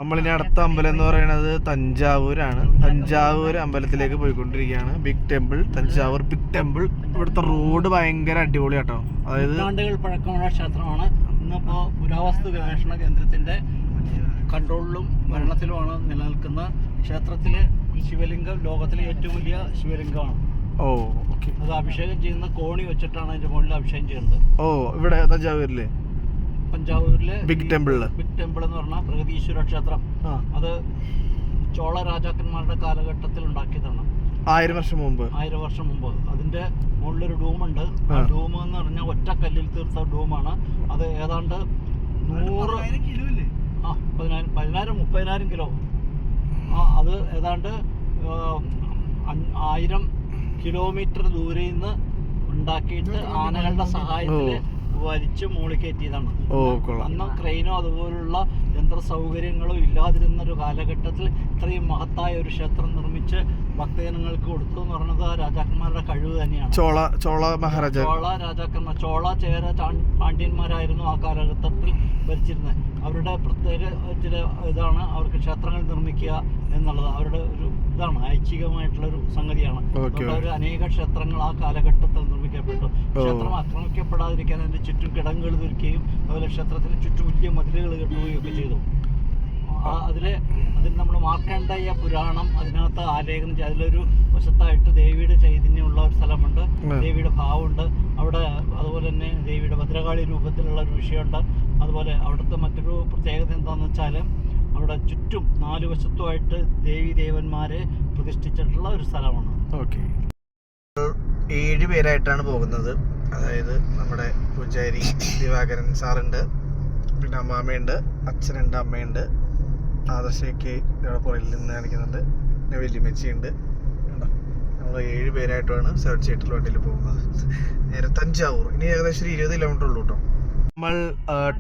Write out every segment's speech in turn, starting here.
നമ്മളിനി അടുത്ത അമ്പലം എന്ന് പറയുന്നത് തഞ്ചാവൂരാണ്. തഞ്ചാവൂർ അമ്പലത്തിലേക്ക് പോയിക്കൊണ്ടിരിക്കുകയാണ്. Big temple, Thanjavur big temple. ഇവിടുത്തെ റോഡ് ഭയങ്കര അടിപൊളിയാട്ടോ. അതായത് നൂറ്റാണ്ടുകൾ പഴക്കമുള്ള ക്ഷേത്രമാണ്. ഇന്നിപ്പോൾ പുരാവസ്തു ഗവേഷണ കേന്ദ്രത്തിന്റെ കൺട്രോളിലും ഭരണത്തിലുമാണ് നിലനിൽക്കുന്ന ക്ഷേത്രത്തിലെ ശിവലിംഗം ലോകത്തിലെ ഏറ്റവും വലിയ ശിവലിംഗമാണ്. ഓ ഓക്കെ. അത് അഭിഷേകം ചെയ്യുന്ന കോണി വെച്ചിട്ടാണ് അതിന്റെ മുകളിൽ അഭിഷേകം ചെയ്യുന്നത്. ഓ ഇവിടെ തഞ്ചാവൂരിലെ പഞ്ചാബിലെ ബിഗ് ടെമ്പിൾ എന്ന് പറഞ്ഞാൽ പ്രഗതീശ്വര ക്ഷേത്രം. അത് ചോള രാജാക്കന്മാരുടെ കാലഘട്ടത്തിൽ ഉണ്ടാക്കിയതാണ്. 1000 വർഷം മുമ്പ്. അതിന്റെ മുകളിലൊരു ഡൂമുണ്ട്. ആ ഡൂം എന്ന് പറഞ്ഞാൽ ഒറ്റ കല്ലിൽ തീർത്ത ഡൂമാണ്. അത് ഏതാണ്ട് 30,000 കിലോ. അത് ഏതാണ്ട് 1000 കിലോമീറ്റർ ദൂരെ നിന്ന് ഉണ്ടാക്കിയിട്ട് ആനകളുടെ സഹായത്തിൽ വലിച്ചു മൂളിക്കയറ്റിയതാണ്. അന്ന് ക്രെയിനോ അതുപോലുള്ള യന്ത്ര സൗകര്യങ്ങളോ ഇല്ലാതിരുന്ന ഒരു കാലഘട്ടത്തിൽ ഇത്രയും മഹത്തായ ഒരു ക്ഷേത്രം നിർമ്മിച്ച് ഭക്തജനങ്ങൾക്ക് കൊടുത്തു എന്ന് പറയുന്നത് രാജാക്കന്മാരുടെ കഴിവ് തന്നെയാണ്. ചോള രാജാക്കന്മാർ, ചോള ചേര പാണ്ഡ്യന്മാരായിരുന്നു ആ കാലഘട്ടത്തിൽ ഭരിച്ചിരുന്നത്. അവരുടെ പ്രത്യേക ചില ഇതാണ് അവർക്ക് ക്ഷേത്രങ്ങൾ നിർമ്മിക്കുക എന്നുള്ളത്. അവരുടെ ഒരു ഇതാണ്, ഐച്ഛികമായിട്ടുള്ള ഒരു സംഗതിയാണ്. അവർ അനേക ക്ഷേത്രങ്ങൾ ആ കാലഘട്ടത്തിൽ നിർമ്മിക്കപ്പെട്ടു. ക്ഷേത്രം ആക്രമിക്കപ്പെടാതിരിക്കാൻ അതിന്റെ ചുറ്റും കിടങ്ങുകൾ തീർക്കുകയും അതുപോലെ ക്ഷേത്രത്തിന് ചുറ്റും വലിയ മതിലുകൾ കെട്ടുകയും ഒക്കെ ചെയ്തു. അതിൽ നമ്മൾ മാർക്കണ്ഡേയ പുരാണം അതിനകത്ത് ആലേഖനം ചെയ്ത് അതിലൊരു വശത്തായിട്ട് ദേവിയുടെ ചൈതന്യമുള്ള ഒരു സ്ഥലമുണ്ട്, ദേവിയുടെ ഭാവമുണ്ട് അവിടെ. അതുപോലെ തന്നെ ദേവിയുടെ ഭദ്രകാളി രൂപത്തിലുള്ള ഒരു വിഷയമുണ്ട്. അതുപോലെ അവിടുത്തെ മറ്റൊരു പ്രത്യേകത എന്താണെന്ന് വെച്ചാൽ അവിടെ ചുറ്റും 4 വശത്തുമായിട്ട് ദേവി ദേവന്മാരെ പ്രതിഷ്ഠിച്ചിട്ടുള്ള ഒരു സ്ഥലമാണ്. ഓക്കെ. 7 പേരായിട്ടാണ് പോകുന്നത്. അതായത് നമ്മുടെ പൂജാരി ദിവാകരൻ സാറുണ്ട്, പിന്നെ അമ്മാമ്മയുണ്ട്, അച്ഛനുണ്ട്, അമ്മയുണ്ട്, ആദർശയ്ക്ക് ഇവിടെ പുറകിൽ നിന്ന് കാണിക്കുന്നുണ്ട്, പിന്നെ വല്യമ്മച്ചിയുണ്ട്. നമ്മൾ 7 പേരായിട്ടാണ് 7 സീറ്റർ വണ്ടിയിൽ പോകുന്നത്. നേരെ തഞ്ചാവൂർ. ഇനി ഏകദേശം 20 കിലോമീറ്റർ ഉള്ളൂ കേട്ടോ. നമ്മൾ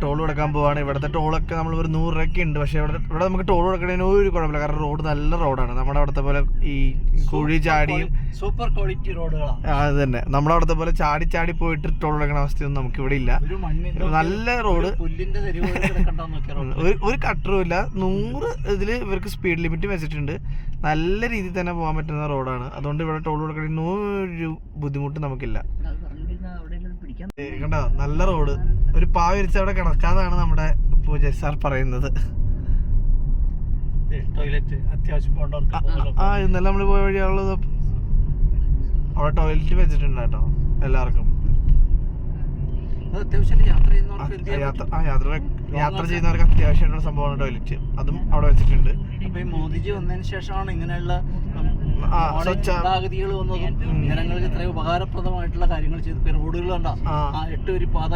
ടോൾ കൊടുക്കാൻ പോവാണ്. ഇവിടുത്തെ ടോളൊക്കെ നമ്മൾ ഒരു 100 രൂപയ്ക്ക് ഉണ്ട്. പക്ഷേ ഇവിടെ നമുക്ക് ടോൾ കൊടുക്കണതിന് ഒരു കുഴപ്പമില്ല, കാരണം റോഡ് നല്ല റോഡാണ്. നമ്മുടെ അവിടുത്തെ പോലെ ഈ കുഴി ചാടിയും സൂപ്പർ ക്വാളിറ്റി റോഡുകളാണ്. അത് തന്നെ, നമ്മുടെ അവിടുത്തെ പോലെ ചാടി പോയിട്ട് ടോൾ കൊടുക്കുന്ന അവസ്ഥയൊന്നും നമുക്ക് ഇവിടെ ഇല്ല. നല്ല റോഡ്, ഒരു കട്ടറും ഇല്ല. 100 ഇതിൽ ഇവർക്ക് സ്പീഡ് ലിമിറ്റ് വെച്ചിട്ടുണ്ട്. നല്ല രീതിയിൽ തന്നെ പോകാൻ പറ്റുന്ന റോഡാണ്. അതുകൊണ്ട് ഇവിടെ ടോൾ കൊടുക്കണതിന് ഒരു ബുദ്ധിമുട്ട് നമുക്കില്ല. കണ്ടോ, നല്ല റോഡ്. ഒരു പാവ വിരിച്ച് അവിടെ കിടക്കാന്നാണ് നമ്മുടെ പൂജാരി സാർ പറയുന്നത്. ഇന്നലെ നമ്മള് പോയ വഴിയാണുള്ളത്. അവിടെ ടോയ്ലറ്റ് വെച്ചിട്ടുണ്ട് കേട്ടോ എല്ലാവർക്കും. യാത്ര ചെയ്യുന്നവർക്ക് അത്യാവശ്യമായിട്ടുള്ള സംഭവമാണ് ടോയ്ലറ്റ്. അതും അവിടെ വെച്ചിട്ടുണ്ട്. മോദിജി വന്നതിന് ശേഷമാണ് ഇങ്ങനെയുള്ള ഗതാഗതികൾ വന്നതും ജനങ്ങൾക്ക് ഇത്രയും ഉപകാരപ്രദമായിട്ടുള്ള കാര്യങ്ങൾ ചെയ്തു. റോഡുകൾ കണ്ട 8 വരി പാത,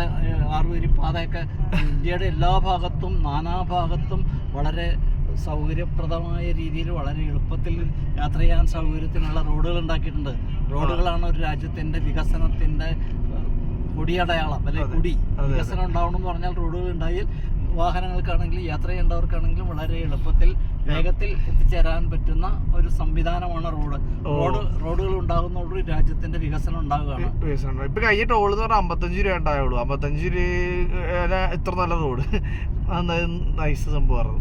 6 വരി പാതയൊക്കെ ഇന്ത്യയുടെ എല്ലാ ഭാഗത്തും നാനാഭാഗത്തും വളരെ സൗകര്യപ്രദമായ രീതിയിൽ വളരെ എളുപ്പത്തിൽ യാത്ര ചെയ്യാൻ സൗകര്യത്തിനുള്ള റോഡുകൾ ഉണ്ടാക്കിയിട്ടുണ്ട്. റോഡുകളാണ് ഒരു രാജ്യത്തിന്റെ വികസനത്തിന്റെ കൊടിയടയാളം, അല്ലെങ്കിൽ കൊടി. വികസനം ഉണ്ടാവണം എന്ന് പറഞ്ഞാൽ റോഡുകൾ ഉണ്ടായാൽ വാഹനങ്ങൾക്കാണെങ്കിലും യാത്ര ചെയ്യേണ്ടവർക്കാണെങ്കിലും വളരെ എളുപ്പത്തിൽ വേഗത്തിൽ എത്തിച്ചേരാൻ പറ്റുന്ന ഒരു സംവിധാനമാണ് റോഡുകൾ ഉണ്ടാകുന്നതോട് രാജ്യത്തിന്റെ വികസനം ഉണ്ടാകുകയാണ്. ഇപ്പൊ കഴിഞ്ഞ ടോൾ എന്ന് പറഞ്ഞാൽ 55 രൂപ ഉണ്ടായുള്ളൂ. 55 രൂപ ഇത്ര നല്ല റോഡ്, നൈസ് സംഭവം.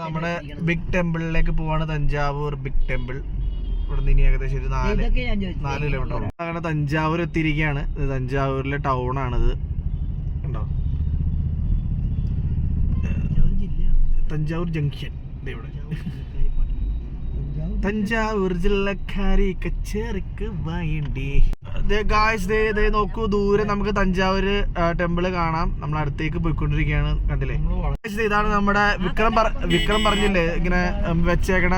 നമ്മുടെ ബിഗ് ടെമ്പിളിലേക്ക് പോവാണ്. Thanjavur big temple. ഇവിടെ നിന്ന് ഇനി ഏകദേശം ഒരു 4 കിലോമീറ്റർ. അങ്ങനെ തഞ്ചാവൂർ എത്തിയിരിക്കുകയാണ്. ഇത് തഞ്ചാവൂരിലെ ടൗൺ ആണിത്. ഉണ്ടോ, തഞ്ചാവൂർ ജംഗ്ഷൻ. ഇവിടെ തഞ്ചാവൂർ ജില്ലക്കാരി കച്ചേരിക്ക് വേണ്ടി നോക്കൂ, ദൂരെ നമുക്ക് തഞ്ചാവൂര് ടെമ്പിള് കാണാം. നമ്മൾ അടുത്തേക്ക് പോയിക്കൊണ്ടിരിക്കുകയാണ്. കണ്ടില്ലേ, ഇതാണ് നമ്മുടെ വിക്രം പറഞ്ഞില്ലേ ഇങ്ങനെ വെച്ചേക്കണ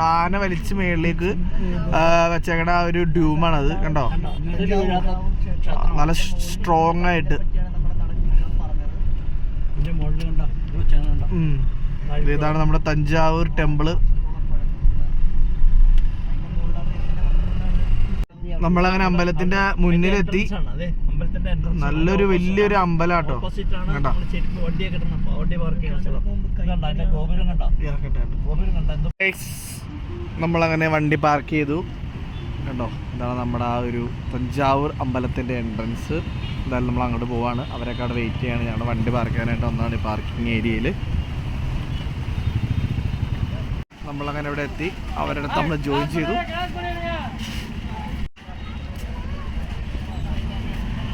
ആന വലിച്ച് മേളിലേക്ക് വെച്ചേക്കണ ഒരു ഡ്യൂമാണത്. കണ്ടോ, നല്ല സ്ട്രോങ് ആയിട്ട്. ഇതാണ് നമ്മുടെ തഞ്ചാവൂർ ടെമ്പിള്. നമ്മളങ്ങനെ അമ്പലത്തിന്റെ മുന്നിലെത്തി. നല്ലൊരു വലിയൊരു അമ്പലാട്ടോ. കണ്ടോ, നമ്മളങ്ങനെ വണ്ടി പാർക്ക് ചെയ്തു. കണ്ടോ, ഇതാണ് നമ്മുടെ ആ ഒരു തഞ്ചാവൂർ അമ്പലത്തിന്റെ എൻട്രൻസ്. എന്തായാലും നമ്മൾ അങ്ങോട്ട് പോവാണ്. അവരൊക്കെ അവിടെ വെയിറ്റ് ചെയ്യാണ്. ഞങ്ങളുടെ വണ്ടി പാർക്ക് ചെയ്യാനായിട്ട് ഒന്നാണ് ഈ പാർക്കിംഗ് ഏരിയയിൽ. നമ്മളങ്ങനെ ഇവിടെ എത്തി. അവരുടെ അടുത്ത് നമ്മൾ ജോയിൻ ചെയ്തു.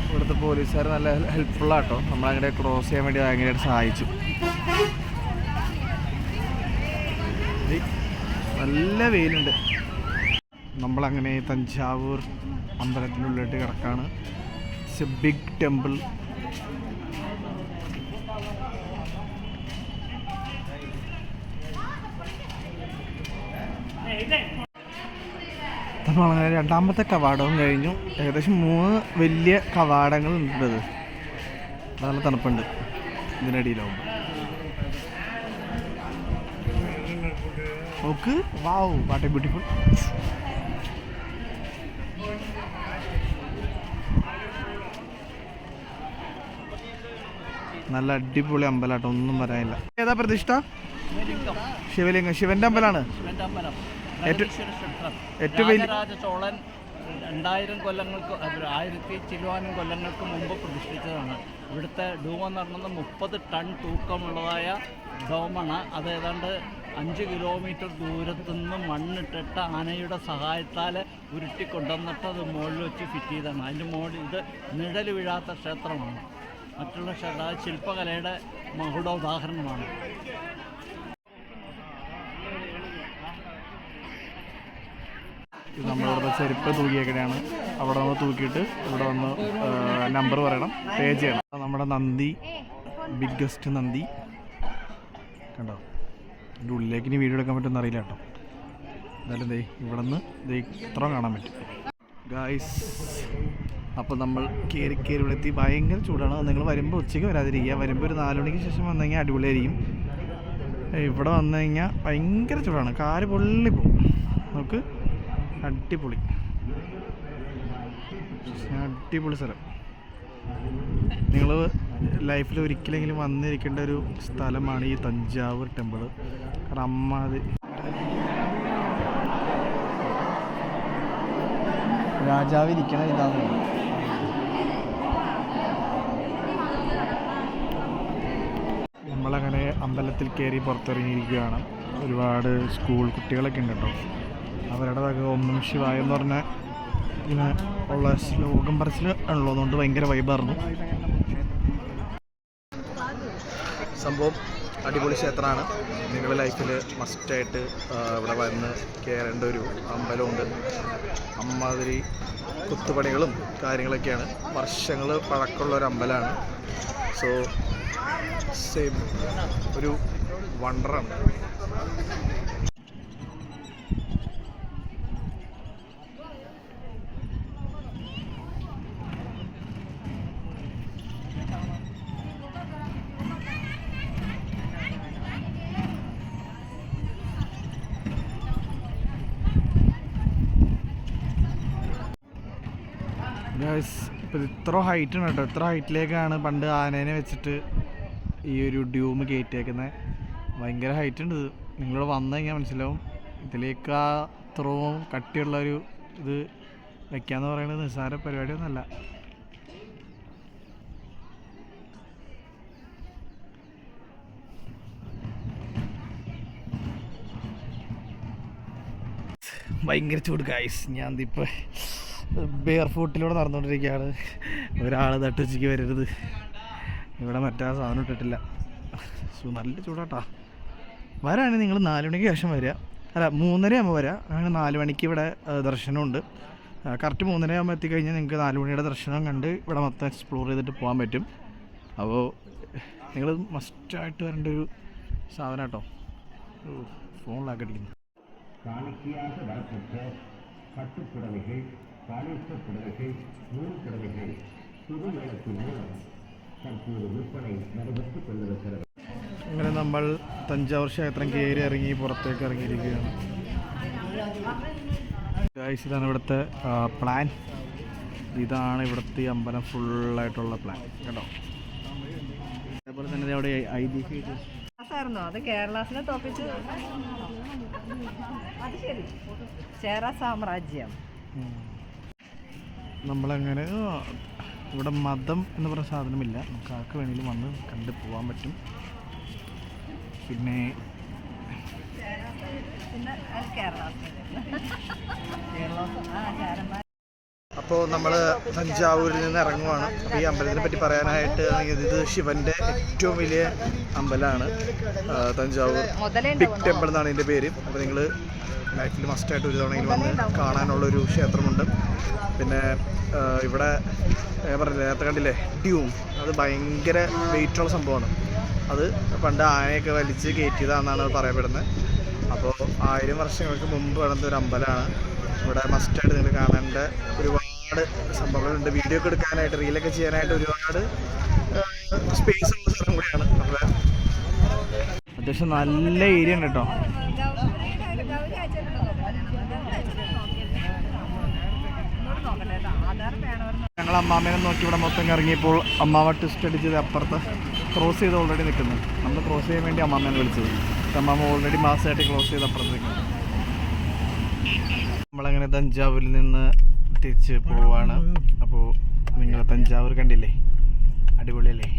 ഇവിടുത്തെ പോലീസുകാർ നല്ല ഹെൽപ്ഫുള്ളാട്ടോ. നമ്മളങ്ങനെ ക്രോസ് ചെയ്യാൻ വേണ്ടി ഭയങ്കരമായിട്ട് സഹായിച്ചു. നല്ല വെയിലുണ്ട്. നമ്മളങ്ങനെ തഞ്ചാവൂർ അമ്പലത്തിനുള്ളിലോട്ട് കിടക്കാണ്. It's a big temple. നമ്മളങ്ങനെ രണ്ടാമത്തെ കവാടവും കഴിഞ്ഞു. ഏകദേശം 3 വലിയ കവാടങ്ങൾ ഉണ്ടത്. നല്ല തണുപ്പുണ്ട് ഇതിനടിയിലാവുമ്പോൾ. നോക്ക്, വാവ്, വാട്ട് എ ബ്യൂട്ടിഫുൾ. നല്ല അടിപൊളി അമ്പലമാട്ടോ, ഒന്നും പറയാനില്ല. ഏതാ പ്രതിഷ്ഠ? ശിവലിംഗം. ശിവന്റെ അമ്പലമാണ്. ഏറ്റവും വലിയ ചോളൻ 2000 കൊല്ലങ്ങൾക്ക് 1000 ചില്ലുവാനും കൊല്ലങ്ങൾക്ക് മുമ്പ് പ്രതിഷ്ഠിച്ചതാണ്. ഇവിടുത്തെ ഡൂം എന്ന് പറയുന്നത് 30 ടൺ തൂക്കമുള്ളതായ ഡോമാണ്. അത് ഏതാണ്ട് 5 കിലോമീറ്റർ ദൂരത്തു നിന്ന് മണ്ണിട്ടിട്ട് ആനയുടെ സഹായത്താൽ ഉരുട്ടിക്കൊണ്ടുവന്നിട്ട് അത് മുകളിൽ വെച്ച് ഫിറ്റ് ചെയ്തതാണ്. അതിൻ്റെ മുകളിൽ ഇത് നിഴൽ വീഴാത്ത ക്ഷേത്രമാണ്. മറ്റുള്ള ശില്പകലയുടെ മകുട ഉദാഹരണമാണ്. ഇത് നമ്മളിവിടെ ചെരുപ്പ് തൂക്കിയേക്കടെയാണ്. അവിടെ വന്ന് തൂക്കിയിട്ട് ഇവിടെ വന്ന് നമ്പർ പറയണം, പേ ചെയ്യണം. നമ്മുടെ നന്ദി, ബിഗ്ഗസ്റ്റ് നന്ദി കണ്ടോ. ഇതിൻ്റെ ഉള്ളിലേക്ക് ഇനി വീഡിയോ എടുക്കാൻ പറ്റുമെന്ന് അറിയില്ല കേട്ടോ. എന്തായാലും ഇവിടെ നിന്ന് ഇത്ര കാണാൻ പറ്റും ഗായ്സ്. അപ്പോൾ നമ്മൾ കയറി ഇവിടെ എത്തി. ഭയങ്കര ചൂടാണ്. നിങ്ങൾ വരുമ്പോൾ ഉച്ചയ്ക്ക് വരാതിരിക്കുക. വരുമ്പോൾ ഒരു 4 മണിക്ക് ശേഷം വന്നു കഴിഞ്ഞാൽ അടിപൊളിയായിരിക്കും. ഇവിടെ വന്നു കഴിഞ്ഞാൽ ഭയങ്കര ചൂടാണ്. കാല് പൊള്ളിപ്പോവും. നമുക്ക് അടിപൊളി സ്ഥലം. നിങ്ങൾ ലൈഫിൽ ഒരിക്കലെങ്കിലും വന്നിരിക്കേണ്ട ഒരു സ്ഥലമാണ് ഈ തഞ്ചാവൂർ ടെമ്പിൾ. കാരണം അമ്മാതി രാജാവ് ഇരിക്കണ ഇതാണ്. നമ്മളങ്ങനെ അമ്പലത്തിൽ കയറി പുറത്തിറങ്ങിയിരിക്കുകയാണ്. ഒരുപാട് സ്കൂൾ കുട്ടികളൊക്കെ ഉണ്ട് കേട്ടോ. അവരുടെ വക ഒന്നും ശിവായ എന്ന് പറഞ്ഞ ഇങ്ങനെ ഉള്ള ശ്ലോകം പറച്ചിൽ ഉള്ളതുകൊണ്ട് ഭയങ്കര വൈബായിരുന്നു സംഭവം. അടിപൊളി ക്ഷേത്രമാണ്. നിങ്ങളുടെ ലൈഫിൽ മസ്റ്റായിട്ട് ഇവിടെ വന്ന് കയറേണ്ട ഒരു അമ്പലമുണ്ട്. അമ്മാതിരി കുത്തുപണികളും കാര്യങ്ങളൊക്കെയാണ്. വർഷങ്ങൾ പഴക്കമുള്ള ഒരു അമ്പലമാണ്. സോ സെയിം ഒരു വണ്ടറാണ്. ഇപ്പോൾ ഇത്ര ഹൈറ്റാണ് കേട്ടോ. ഇത്ര ഹൈറ്റിലേക്കാണ് പണ്ട് ആനേനെ വെച്ചിട്ട് ഈ ഒരു ഡ്യൂം കയറ്റിയേക്കുന്നത്. ഭയങ്കര ഹൈറ്റ് ഉണ്ട് ഇത്. നിങ്ങളിവിടെ വന്നു കഴിഞ്ഞാൽ മനസ്സിലാവും. ഇതിലേക്ക് അത്രയും കട്ടിയുള്ളൊരു ഇത് വയ്ക്കാന്ന് പറയുന്നത് നിസ്സാര പരിപാടിയൊന്നുമല്ല. ഭയങ്കര ചൂട് ഗൈസ്. ഞാൻ ഇപ്പോൾ ബെയർ ഫൂട്ടിലൂടെ നടന്നുകൊണ്ടിരിക്കുകയാണ്. ഒരാൾ തട്ടുച്ചയ്ക്ക് വരരുത്. ഇവിടെ മറ്റേ സാധനം ഇട്ടിട്ടില്ല. നല്ല ചൂടാട്ടാ. വരാണെങ്കിൽ നിങ്ങൾ 4 മണിക്ക് ശേഷം വരിക. അല്ല 3:30 ആകുമ്പോൾ വരിക. അങ്ങനെ 4 മണിക്ക് ഇവിടെ ദർശനമുണ്ട്. കറക്റ്റ് 3:30 ആകുമ്പോൾ എത്തിക്കഴിഞ്ഞാൽ നിങ്ങൾക്ക് 4 മണിയുടെ ദർശനം കണ്ട് ഇവിടെ മൊത്തം എക്സ്പ്ലോർ ചെയ്തിട്ട് പോകാൻ പറ്റും. അപ്പോൾ നിങ്ങൾ മസ്റ്റായിട്ട് വരേണ്ട ഒരു സാധനം കേട്ടോ. ഫോണിലാക്കി അടിക്കുന്നു. അങ്ങനെ നമ്മൾ തഞ്ചാവൂർ ക്ഷേത്രം കയറി ഇറങ്ങി പുറത്തേക്ക് ഇറങ്ങിയിരിക്കുകയാണ്. ഗൈസ്, ഇതാണ് ഇവിടുത്തെ പ്ലാൻ. ഇതാണ് ഇവിടുത്തെ അമ്പലം ഫുള്ളായിട്ടുള്ള പ്ലാൻ കേട്ടോ. അതേപോലെ തന്നെ അവിടെ ഐതിഹ്യം അത് കേരളത്തിനെ തോപ്പിച്ച് ചേര സാമ്രാജ്യം. നമ്മളങ്ങനെ ഇവിടെ മതം എന്ന് പറയുന്ന സാധനമില്ല. നമുക്ക് ആർക്ക് വേണമെങ്കിലും വന്ന് കണ്ട് പോകാൻ പറ്റും. പിന്നെ പിന്നെ അത് കേരളാസിന് അപ്പോൾ നമ്മൾ തഞ്ചാവൂരിൽ നിന്ന് ഇറങ്ങുവാണ്. അപ്പോൾ ഈ അമ്പലത്തിനെ പറ്റി പറയാനായിട്ട് ഇത് ശിവൻ്റെ ഏറ്റവും വലിയ അമ്പലമാണ്. തഞ്ചാവൂർ ബിഗ് ടെമ്പിൾ എന്നാണ് ഇതിൻ്റെ പേര്. അപ്പോൾ നിങ്ങൾ ലൈഫിൽ മസ്റ്റായിട്ട് ഒരു തവണയിൽ വന്ന് കാണാനുള്ളൊരു ക്ഷേത്രമുണ്ട്. പിന്നെ ഇവിടെ ഞാൻ പറഞ്ഞില്ലേ, നേരത്തെ കണ്ടില്ലേ ട്യൂം, അത് ഭയങ്കര വെയിറ്റുള്ള സംഭവമാണ്. അത് പണ്ട് ആനയൊക്കെ വലിച്ച് കയറ്റിയതാണെന്നാണ് പറയപ്പെടുന്നത്. അപ്പോൾ 1000 വർഷങ്ങൾക്ക് മുമ്പ് നടന്ന ഒരു അമ്പലമാണ്. ഇവിടെ മസ്റ്റായിട്ട് നിങ്ങൾ കാണേണ്ട ഒരുപാട് സംഭവങ്ങളുണ്ട്. വീഡിയോ ഒക്കെ എടുക്കാനായിട്ട്, റീലൊക്കെ ചെയ്യാനായിട്ട് ഒരുപാട് സ്പേസ് ഉള്ള സ്ഥലം കൂടിയാണ്. അപ്പോൾ അത്യാവശ്യം നല്ല ഏരിയ ഉണ്ട് കേട്ടോ. ഞങ്ങൾ അമ്മാമേനെ നോക്കി ഇവിടെ മൊത്തം കറങ്ങിയപ്പോൾ അമ്മാവ ട്വിസ്റ്റ് അടിച്ചത് അപ്പുറത്ത് ക്രോസ് ചെയ്ത് ഓൾറെഡി നിൽക്കുന്നു. നമ്മൾ ക്രോസ് ചെയ്യാൻ വേണ്ടി അമ്മാമേനെ വിളിച്ചത്. അമ്മാമ ഓൾറെഡി മാസമായിട്ട് ക്ലോസ് ചെയ്ത് അപ്പുറത്ത് നിൽക്കുന്നു. നമ്മളങ്ങനെ തഞ്ചാവൂരിൽ നിന്ന് തിരിച്ച് പോവാണ്. അപ്പോൾ നിങ്ങൾ തഞ്ചാവൂർ കണ്ടില്ലേ, അടിപൊളിയല്ലേ?